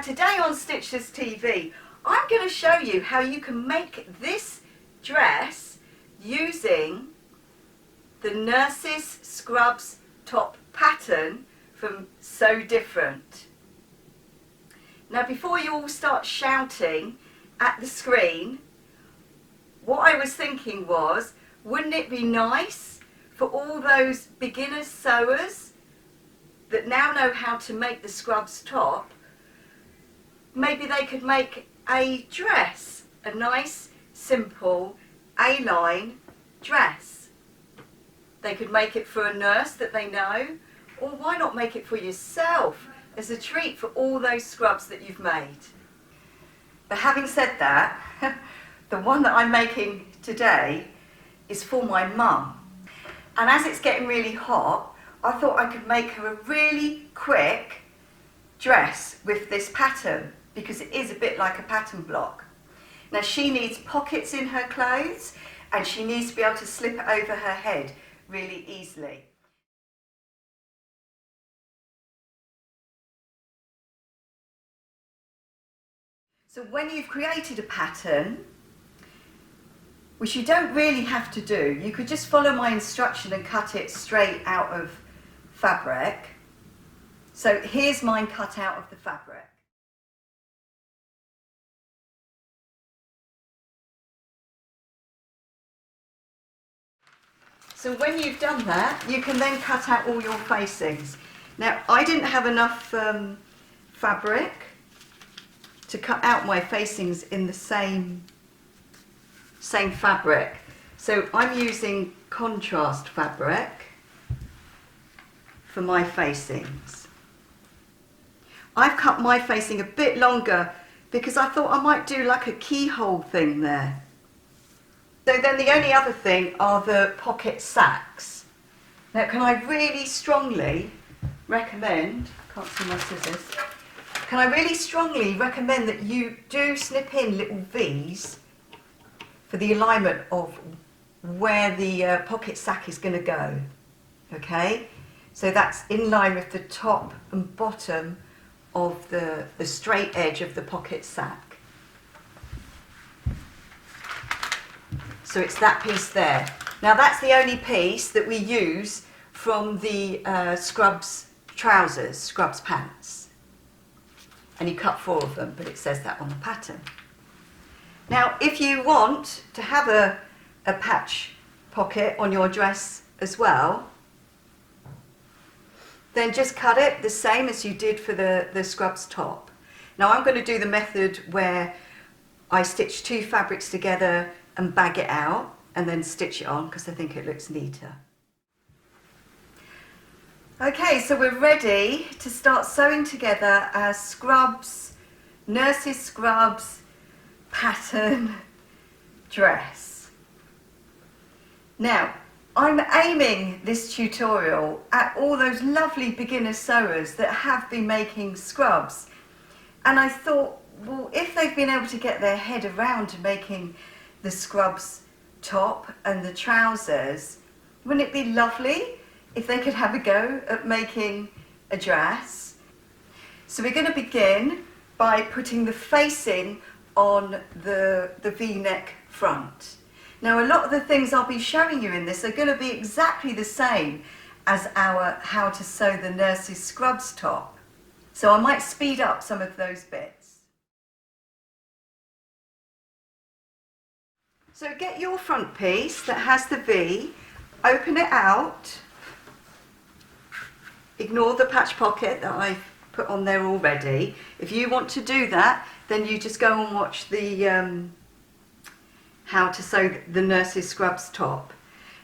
today on Stitch This TV, I'm going to show you how you can make this dress using the Nurses Scrubs top pattern from So Different. Now before you all start shouting at the screen, what I was thinking was, wouldn't it be nice for all those beginner sewers that now know how to make the Scrubs top, maybe they could make a dress, a nice, simple A-line dress. They could make it for a nurse that they know, or why not make it for yourself as a treat for all those scrubs that you've made. But having said that, the one that I'm making today is for my mum. And as it's getting really hot, I thought I could make her a really quick dress with this pattern, because it is a bit like a pattern block. Now she needs pockets in her clothes and she needs to be able to slip it over her head really easily. So when you've created a pattern, which you don't really have to do, you could just follow my instruction and cut it straight out of fabric. So here's mine cut out of the fabric. So when you've done that, you can then cut out all your facings. Now I didn't have enough fabric to cut out my facings in the same fabric. So I'm using contrast fabric for my facings. I've cut my facing a bit longer because I thought I might do like a keyhole thing there. So then the only other thing are the pocket sacks. Now can I really strongly recommend, can't see my scissors, can I really strongly recommend that you do snip in little V's for the alignment of where the pocket sack is going to go, okay? So that's in line with the top and bottom of the straight edge of the pocket sack. So it's that piece there. Now that's the only piece that we use from the Scrubs trousers, Scrubs pants. And you cut 4 of them, but it says that on the pattern. Now if you want to have a patch pocket on your dress as well, then just cut it the same as you did for the Scrubs top. Now I'm going to do the method where I stitch 2 fabrics together and bag it out and then stitch it on because I think it looks neater. Okay, so we're ready to start sewing together our Scrubs, Nurses Scrubs pattern dress. Now, I'm aiming this tutorial at all those lovely beginner sewers that have been making scrubs. And I thought, well, if they've been able to get their head around to making the Scrubs top and the trousers, wouldn't it be lovely if they could have a go at making a dress? So we're going to begin by putting the facing on the V-neck front. Now a lot of the things I'll be showing you in this are going to be exactly the same as our How to Sew the Nurses Scrubs top. So I might speed up some of those bits. So get your front piece that has the V, open it out, ignore the patch pocket that I've put on there already. If you want to do that, then you just go and watch the How to Sew the Nurses Scrubs top.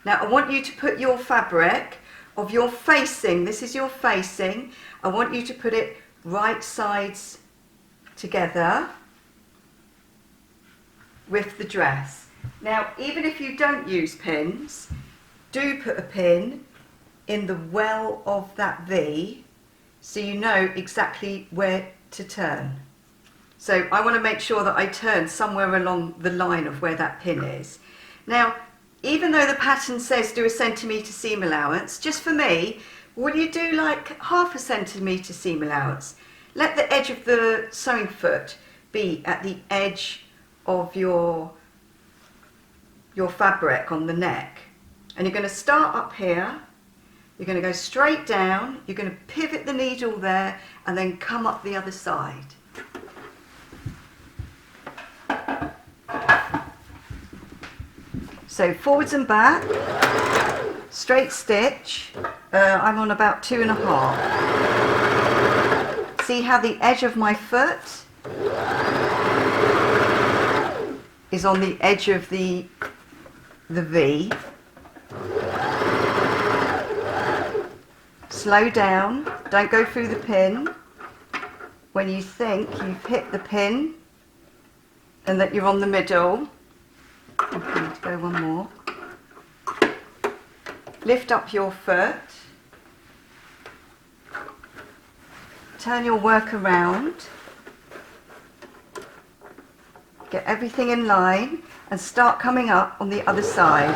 Now I want you to put your fabric of your facing, this is your facing, I want you to put it right sides together with the dress. Now even if you don't use pins, do put a pin in the well of that V so you know exactly where to turn. So I want to make sure that I turn somewhere along the line of where that pin is. Now, even though the pattern says do a centimetre seam allowance, just for me, will you do like 1/2 centimetre seam allowance? let the edge of the sewing foot be at the edge of your fabric on the neck. And you're going to start up here, you're going to go straight down, you're going to pivot the needle there and then come up the other side. So forwards and back, straight stitch, I'm on about 2.5. See how the edge of my foot is on the edge of the V. Slow down, don't go through the pin. When you think you've hit the pin and that you're on the middle, okay, need to go one more. Lift up your foot, turn your work around, get everything in line and start coming up on the other side.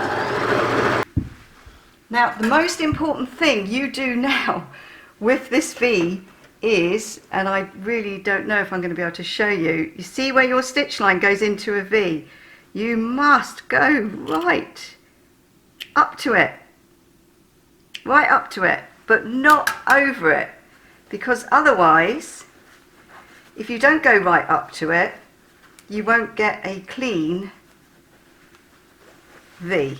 Now the most important thing you do now with this V is, and I really don't know if I'm going to be able to show you, you see where your stitch line goes into a V? You must go right up to it, but not over it, because otherwise, if you don't go right up to it, you won't get a clean V.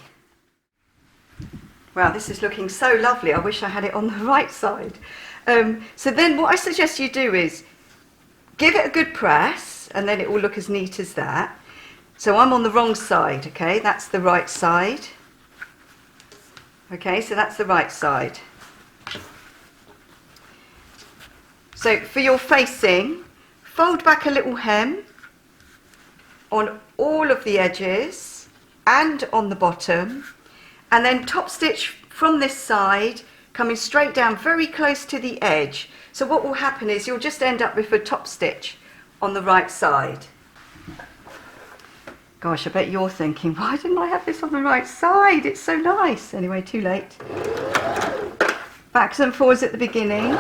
Wow, this is looking so lovely. I wish I had it on the right side. So then what I suggest you do is give it a good press, and then it will look as neat as that. So I'm on the wrong side, okay? That's the right side. Okay, so that's the right side. So for your facing, fold back a little hem on all of the edges and on the bottom, and then top stitch from this side, coming straight down very close to the edge. So what will happen is you'll just end up with a top stitch on the right side. Gosh, I bet you're thinking, why didn't I have this on the right side? It's so nice. Anyway, too late. Backs and forwards at the beginning.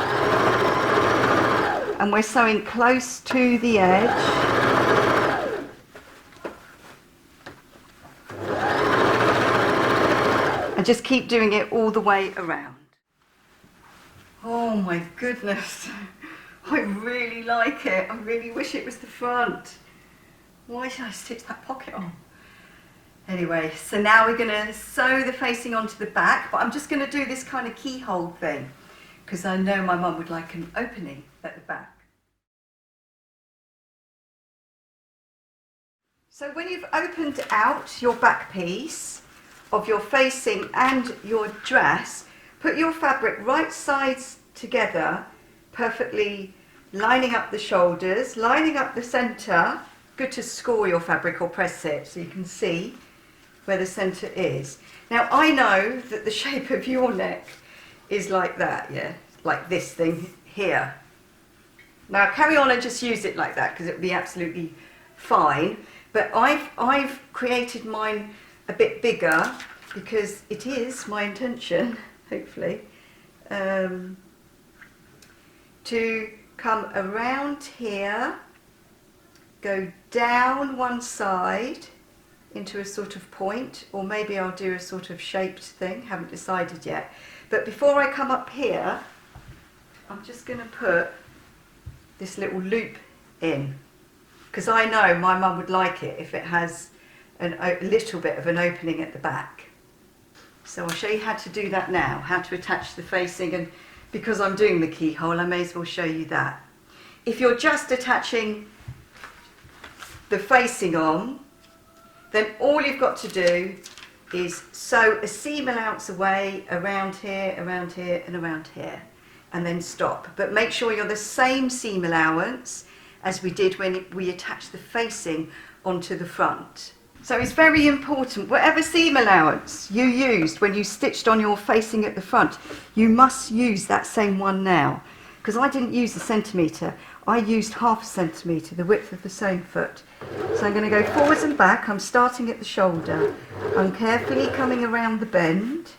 And we're sewing close to the edge. And just keep doing it all the way around. Oh my goodness. I really like it. I really wish it was the front. Why did I stitch that pocket on? Anyway, so now we're going to sew the facing onto the back, but I'm just going to do this kind of keyhole thing because I know my mum would like an opening at the back. So when you've opened out your back piece of your facing and your dress, put your fabric right sides together, perfectly lining up the shoulders, lining up the centre. Good to score your fabric or press it so you can see where the centre is. Now I know that the shape of your neck is like that, yeah, like this thing here. Now carry on and just use it like that because it'll be absolutely fine. But I've created mine a bit bigger because it is my intention, hopefully, to come around here, go down one side into a sort of point, or maybe I'll do a sort of shaped thing, haven't decided yet. But before I come up here, I'm just going to put this little loop in, because I know my mum would like it if it has a little bit of an opening at the back. So I'll show you how to do that now, how to attach the facing, and because I'm doing the keyhole I may as well show you that. If you're just attaching the facing on, then all you've got to do is sew a seam allowance away around here, around here and around here, and then stop. But make sure you're the same seam allowance as we did when we attached the facing onto the front. So it's very important, whatever seam allowance you used when you stitched on your facing at the front, you must use that same one now. Because I didn't use a centimetre, I used 1/2 centimetre, the width of the sewing foot. So I'm going to go forwards and back, I'm starting at the shoulder, I'm carefully coming around the bend.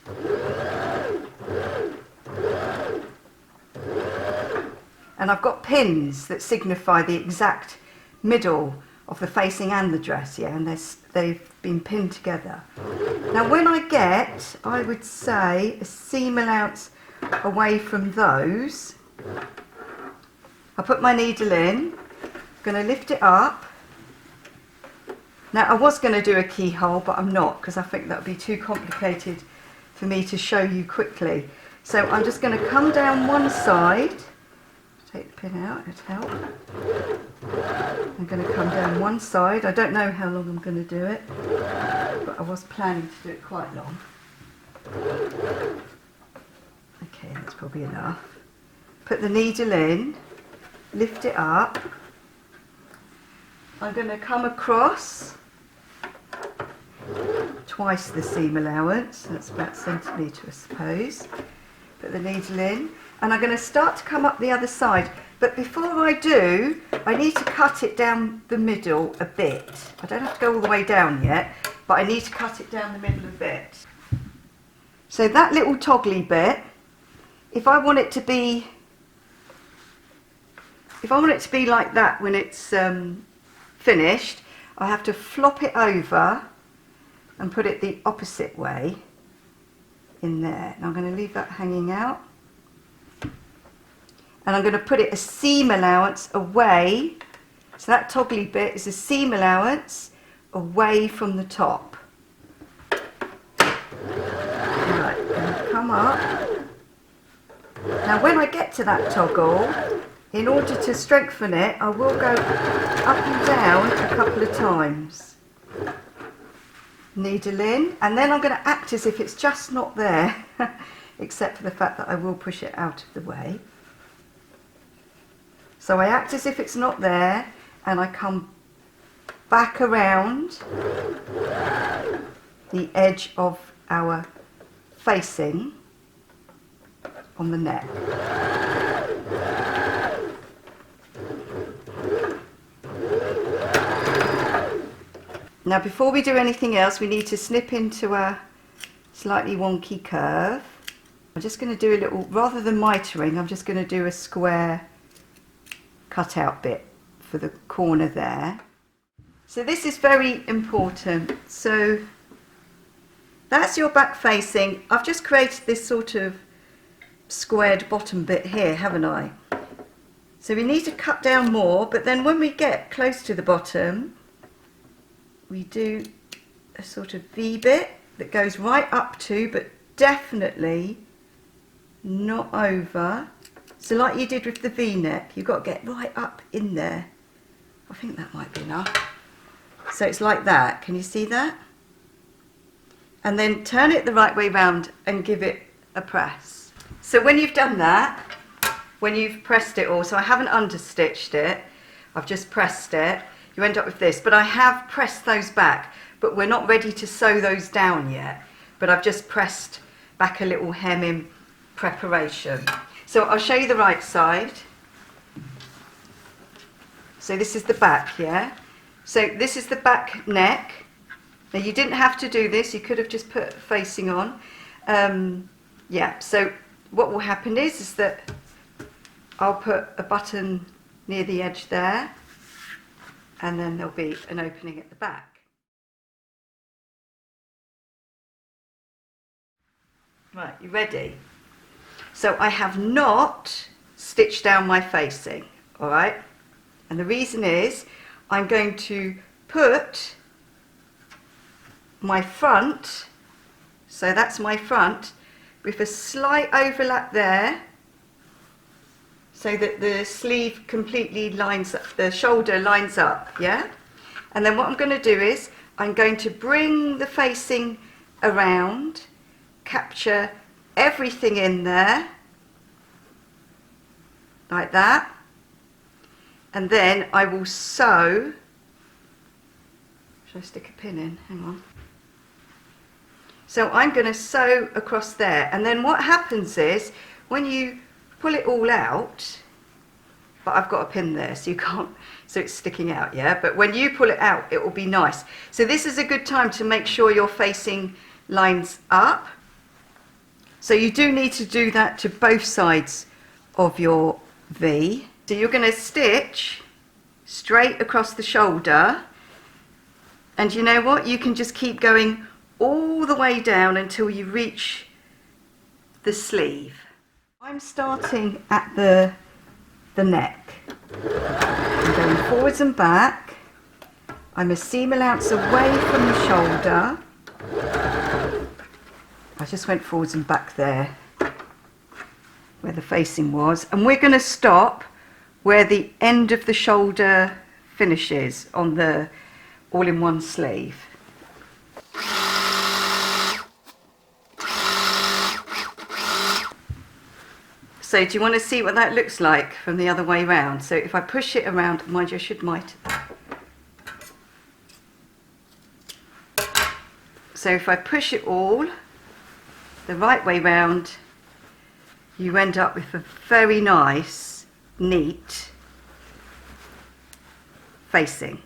And I've got pins that signify the exact middle of the facing and the dress, yeah, and they've been pinned together. Now when I get, I would say, a seam allowance away from those, I put my needle in, I'm going to lift it up. Now I was going to do a keyhole, but I'm not, because I think that would be too complicated for me to show you quickly. So I'm just going to come down one side, take the pin out, it'll help. I'm going to come down one side. I don't know how long I'm going to do it, but I was planning to do it quite long. Okay, that's probably enough. Put the needle in, lift it up. I'm going to come across twice the seam allowance, that's about a centimetre I suppose. Put the needle in, and I'm going to start to come up the other side, but before I do, I need to cut it down the middle a bit. I don't have to go all the way down yet, but I need to cut it down the middle a bit. So that little toggly bit, if I want it to be like that when it's finished, I have to flop it over and put it the opposite way in there. And I'm going to leave that hanging out. And I'm going to put it a seam allowance away. So that toggly bit is a seam allowance away from the top. Right, going to come up. Now when I get to that toggle, in order to strengthen it, I will go up and down a couple of times. Needle in, and then I'm going to act as if it's just not there, except for the fact that I will push it out of the way. So I act as if it's not there, and I come back around the edge of our facing on the neck. Now before we do anything else, we need to snip into a slightly wonky curve. I'm just going to do a little, rather than mitering, I'm just going to do a square cut out bit for the corner there. So this is very important. So that's your back facing. I've just created this sort of squared bottom bit here, haven't I? So we need to cut down more, but then when we get close to the bottom, we do a sort of V bit that goes right up to, but definitely not over. So like you did with the V-neck, you've got to get right up in there. I think that might be enough. So it's like that, can you see that? And then turn it the right way round and give it a press. So when you've done that, when you've pressed it all, so I haven't understitched it, I've just pressed it, you end up with this. But I have pressed those back, but we're not ready to sew those down yet. But I've just pressed back a little hem in preparation. So I'll show you the right side. So this is the back, yeah? So this is the back neck. Now you didn't have to do this, you could have just put facing on. Yeah, so what will happen is that I'll put a button near the edge there, and then there'll be an opening at the back. Right, you ready? So I have not stitched down my facing, all right? And the reason is I'm going to put my front, so that's my front, with a slight overlap there, so that the sleeve completely lines up, the shoulder lines up, yeah? And then what I'm going to do is I'm going to bring the facing around, capture everything in there, like that, and then I will sew. Should I stick a pin in? Hang on. So I'm going to sew across there, and then what happens is when you pull it all out, but I've got a pin there so you can't, so it's sticking out, yeah, but when you pull it out it will be nice. So this is a good time to make sure your facing lines up. So you do need to do that to both sides of your V. So you're going to stitch straight across the shoulder, and you know what? You can just keep going all the way down until you reach the sleeve. I'm starting at the neck. I'm going forwards and back. I'm a seam allowance away from the shoulder. I just went forwards and back there where the facing was, and we're going to stop where the end of the shoulder finishes on the all-in-one sleeve. So do you want to see what that looks like from the other way round? So if I push it around, mind you, I should mitre that. So if I push it all the right way round, you end up with a very nice, neat facing.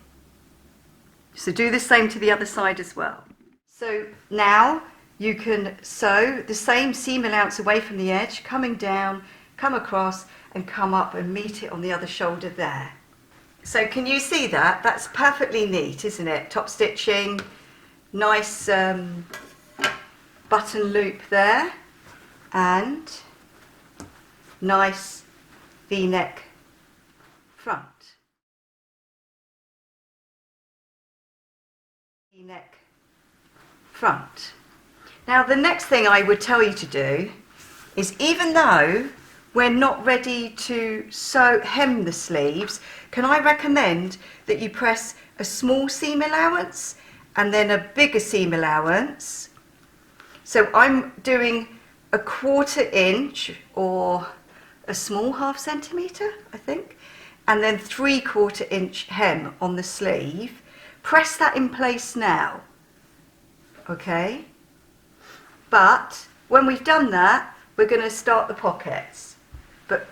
So do the same to the other side as well. So now you can sew the same seam allowance away from the edge, coming down, come across and come up and meet it on the other shoulder there. So can you see that? That's perfectly neat, isn't it? Top stitching, nice button loop there, and nice V-neck front. V-neck front. Now the next thing I would tell you to do is, even though we're not ready to hem the sleeves, can I recommend that you press a small seam allowance and then a bigger seam allowance. So I'm doing a 1/4 inch or a small 1/2 centimetre, I think, and then 3/4 inch hem on the sleeve. Press that in place now, okay? But when we've done that, we're going to start the pockets. But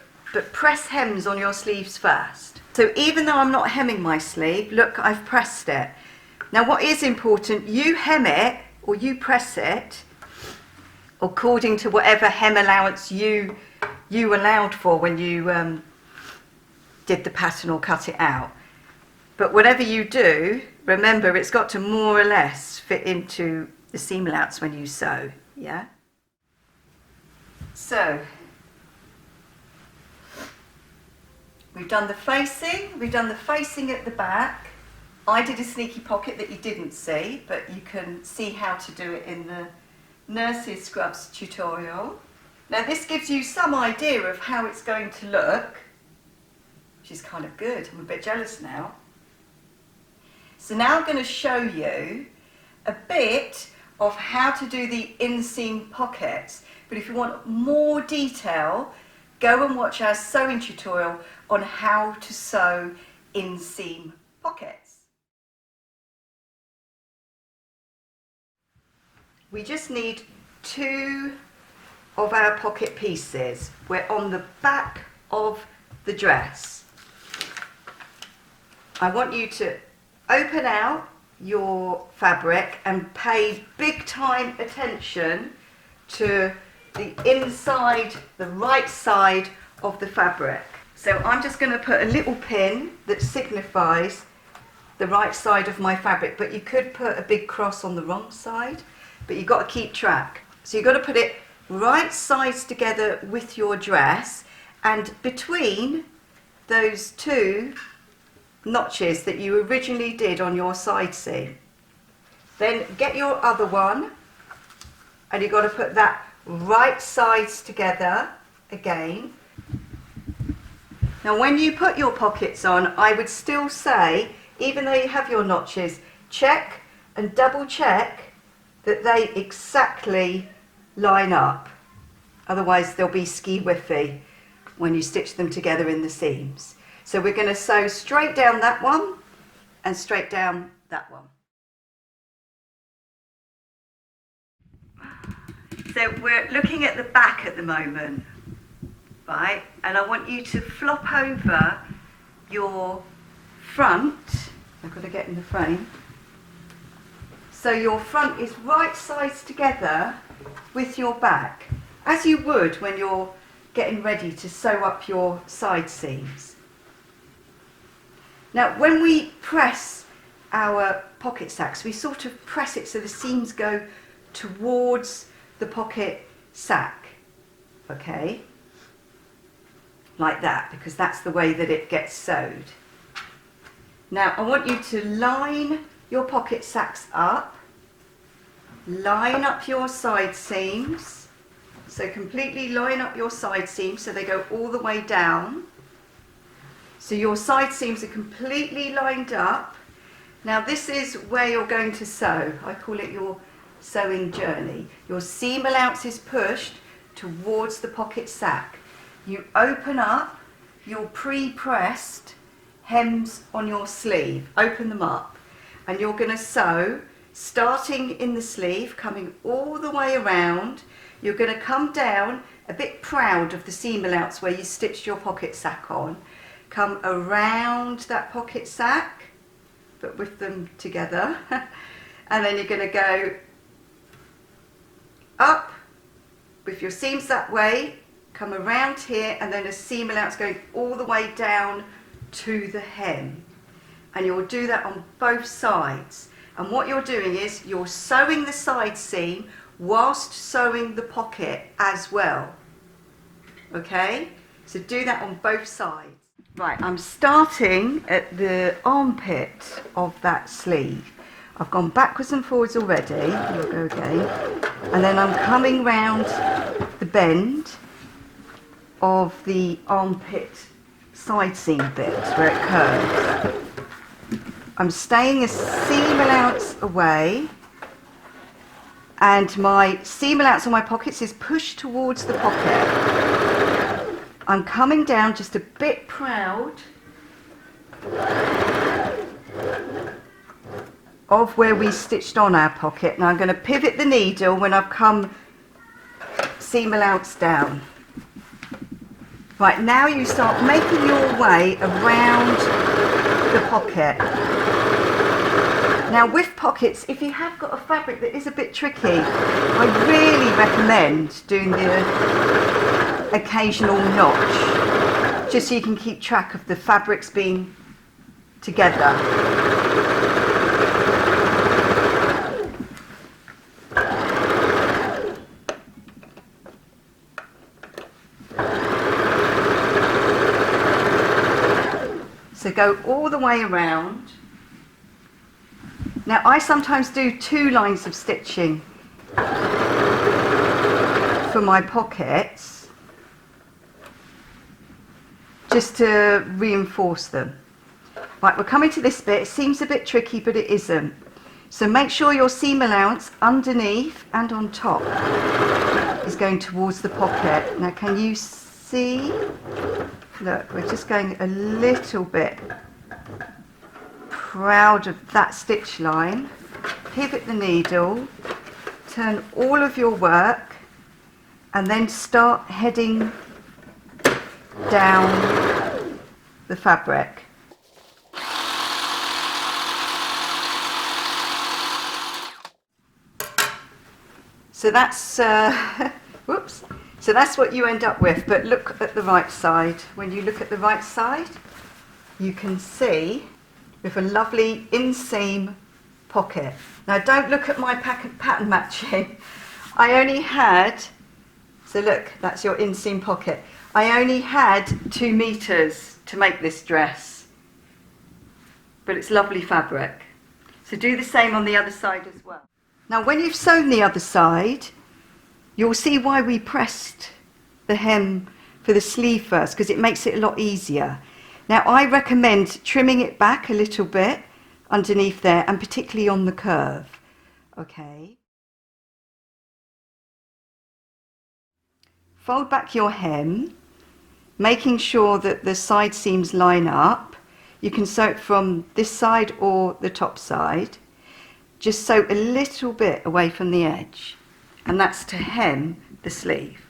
press hems on your sleeves first. So even though I'm not hemming my sleeve, look, I've pressed it. Now what is important, you hem it or you press it according to whatever hem allowance you allowed for when you did the pattern or cut it out. But whatever you do, remember it's got to more or less fit into the seam allowance when you sew, yeah? So, we've done the facing at the back. I did a sneaky pocket that you didn't see, but you can see how to do it in the Nurses Scrubs tutorial. Now this gives you some idea of how it's going to look, which is kind of good. I'm a bit jealous now. So now I'm going to show you a bit of how to do the inseam pockets. But if you want more detail, go and watch our sewing tutorial on how to sew inseam pockets. We just need 2 of our pocket pieces. We're on the back of the dress. I want you to open out your fabric and pay big time attention to the inside, the right side of the fabric. So I'm just going to put a little pin that signifies the right side of my fabric, but you could put a big cross on the wrong side, but you've got to keep track. So you've got to put it right sides together with your dress, and between those 2 notches that you originally did on your side seam. Then get your other one, and you've got to put that right sides together again. Now when you put your pockets on, I would still say, even though you have your notches, check and double check that they exactly line up. Otherwise they'll be ski-whiffy when you stitch them together in the seams. So we're going to sew straight down that one and straight down that one. So we're looking at the back at the moment, right? And I want you to flop over your front. I've got to get in the frame. So your front is right sides together with your back, as you would when you're getting ready to sew up your side seams. Now when we press our pocket sacks, we sort of press it so the seams go towards the pocket sack, okay? Like that, because that's the way that it gets sewed. Now I want you to line your pocket sacks up, line up your side seams, so completely line up your side seams so they go all the way down. So your side seams are completely lined up. Now this is where you're going to sew. I call it your sewing journey. Your seam allowance is pushed towards the pocket sack. You open up your pre-pressed hems on your sleeve, open them up, and you're going to sew starting in the sleeve, coming all the way around. You're going to come down a bit proud of the seam allowance where you stitched your pocket sack on, come around that pocket sack, but with them together, and then you're going to go up with your seams that way, come around here, and then a seam allowance going all the way down to the hem. And you'll do that on both sides. And what you're doing is you're sewing the side seam whilst sewing the pocket as well. Okay? So do that on both sides. Right, I'm starting at the armpit of that sleeve. I've gone backwards and forwards already. We'll go again. And then I'm coming round the bend of the armpit side seam bit where it curves. I'm staying a seam allowance away, and my seam allowance on my pockets is pushed towards the pocket. I'm coming down just a bit proud of where we stitched on our pocket. Now I'm going to pivot the needle when I've come seam allowance down. Right, now you start making your way around the pocket. Now with pockets, if you have got a fabric that is a bit tricky, I really recommend doing the occasional notch, just so you can keep track of the fabrics being together. So go all the way around. Now I sometimes do 2 lines of stitching for my pockets, just to reinforce them. Right, we're coming to this bit. It seems a bit tricky, but it isn't. So make sure your seam allowance underneath and on top is going towards the pocket. Now can you see? Look, we're just going a little bit proud of that stitch line. Pivot the needle, turn all of your work, and then start heading down the fabric. So that's whoops. So that's what you end up with, but look at the right side. When you look at the right side, you can see with a lovely inseam pocket. Now don't look at my pattern matching. I only had, so look, that's your inseam pocket. I only had 2 meters to make this dress, but it's lovely fabric. So do the same on the other side as well. Now when you've sewn the other side, you'll see why we pressed the hem for the sleeve first, because it makes it a lot easier. Now I recommend trimming it back a little bit underneath there, and particularly on the curve. Okay. Fold back your hem, making sure that the side seams line up. You can sew it from this side or the top side. Just sew a little bit away from the edge, and that's to hem the sleeve.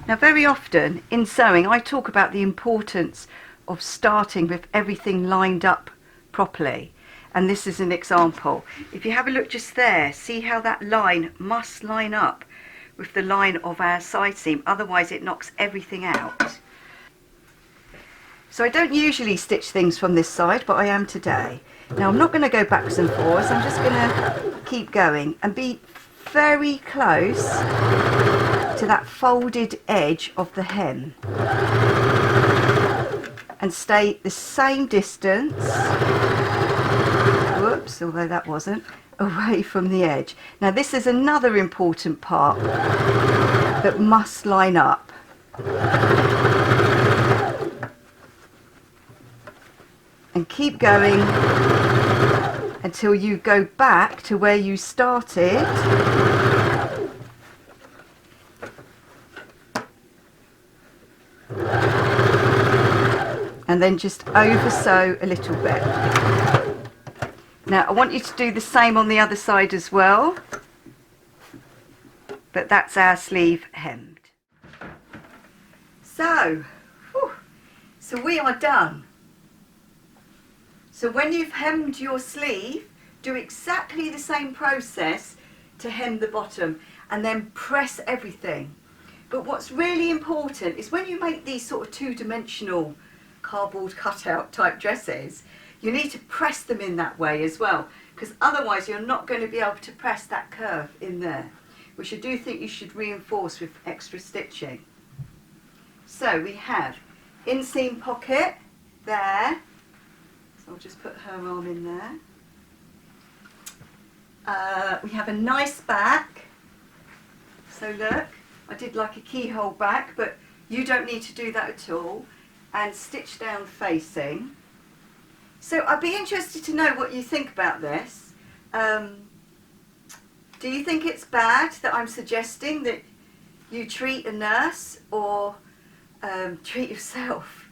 Now very often in sewing I talk about the importance of starting with everything lined up properly, and this is an example. If you have a look just there, see how that line must line up with the line of our side seam, otherwise it knocks everything out. So I don't usually stitch things from this side, but I am today. Now I'm not going to go backwards and forwards, I'm just going to keep going and be very close to that folded edge of the hem. And stay the same distance, whoops, although that wasn't, away from the edge. Now this is another important part that must line up. And keep going until you go back to where you started. And then just over sew a little bit. Now I want you to do the same on the other side as well, but that's our sleeve hemmed. So we are done. So when you've hemmed your sleeve, do exactly the same process to hem the bottom and then press everything. But what's really important is when you make these sort of two-dimensional cardboard cutout type dresses, you need to press them in that way as well, because otherwise you're not going to be able to press that curve in there, which I do think you should reinforce with extra stitching. So we have inseam pocket there, so I'll just put her arm in there. We have a nice back, so look, I did like a keyhole back, but you don't need to do that at all, and stitch down facing. So I'd be interested to know what you think about this. Do you think it's bad that I'm suggesting that you treat a nurse or treat yourself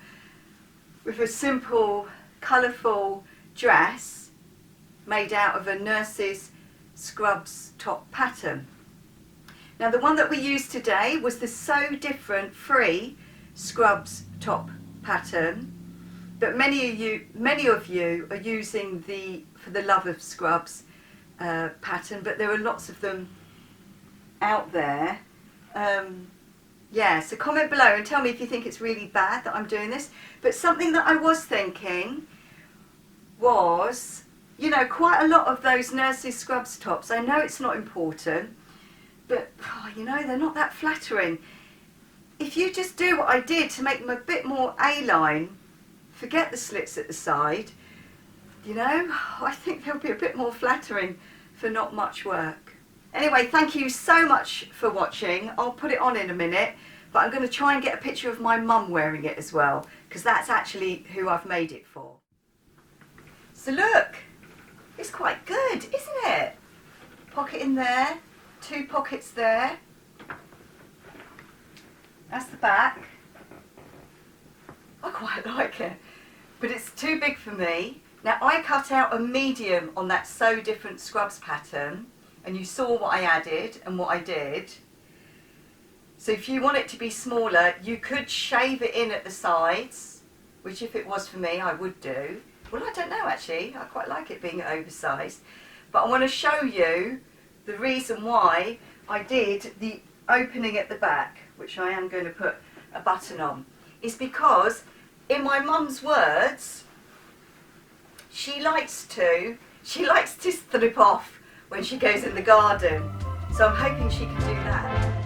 with a simple, colourful dress made out of a nurse's scrubs top pattern? Now the one that we used today was the So Different Free Scrubs top pattern, but many of you are using the For the Love of Scrubs pattern, but there are lots of them out there. Yeah, so comment below and tell me if you think it's really bad that I'm doing this. But something that I was thinking was, you know, quite a lot of those nurses scrubs tops, I know it's not important, but you know, they're not that flattering. If you just do what I did to make them a bit more A-line, forget the slits at the side, you know, I think they'll be a bit more flattering for not much work. Anyway, thank you so much for watching. I'll put it on in a minute, but I'm going to try and get a picture of my mum wearing it as well, because that's actually who I've made it for. So look, it's quite good, isn't it? Pocket in there, two pockets there. That's the back. I quite like it, but it's too big for me. Now I cut out a medium on that So Different Scrubs pattern, and you saw what I added and what I did. So if you want it to be smaller, you could shave it in at the sides, which if it was for me, I would do. Well, I don't know actually, I quite like it being oversized. But I want to show you the reason why I did the opening at the back, which I am going to put a button on, is because in my mum's words, she likes to strip off when she goes in the garden. So I'm hoping she can do that.